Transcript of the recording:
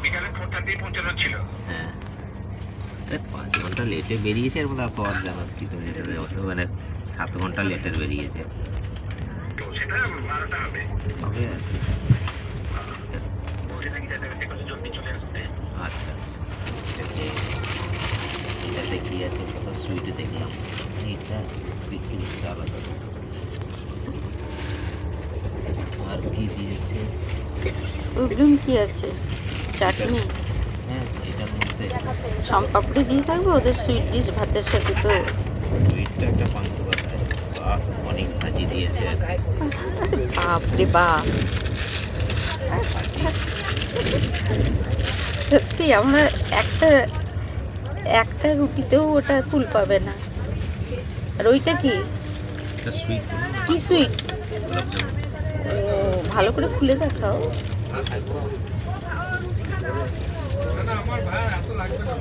বিকালে 4:30 পৌঁছানো ছিল। হ্যাঁ, আরে 5 ঘন্টা লেটে বেরিয়েছে, এর মধ্যে পর জানো কি তুমি যেতে অবশ্য মানে 7 ঘন্টা লেটের বেরিয়েছে তো সেটা 12টা হবে। হবে আর কি। বলছে নাকি যাতে একটু জলদি চলে আসতে। আচ্ছা আচ্ছা, এটাতে কি আছে কত সুইট দেখলাম, এইটা পিকলসটা আলাদা, আর কি দিয়েছে, ওগুলো কি আছে? চাটনি, হ্যাঁ এটার মধ্যে সম্পাপড়ি দিয়ে থাকবে ওদের সুইট ডিশ ভাতের সাথে তো। সুইটটা একটা পান্ত কথায়, বাহ অনেক ভাজি দিয়েছে আর কি। বাপরে বাপ, ভাজি সত্যি আমরা একটা একটা রুটিতেও ওটা কুল পাবে না। আর ওইটা কি, এটা সুইট বলুন না, কি সুইট? গোলাপ জামুন। ও, ভালো করে খুলে দেখাও। না আমার ভাই এত লাগবে না।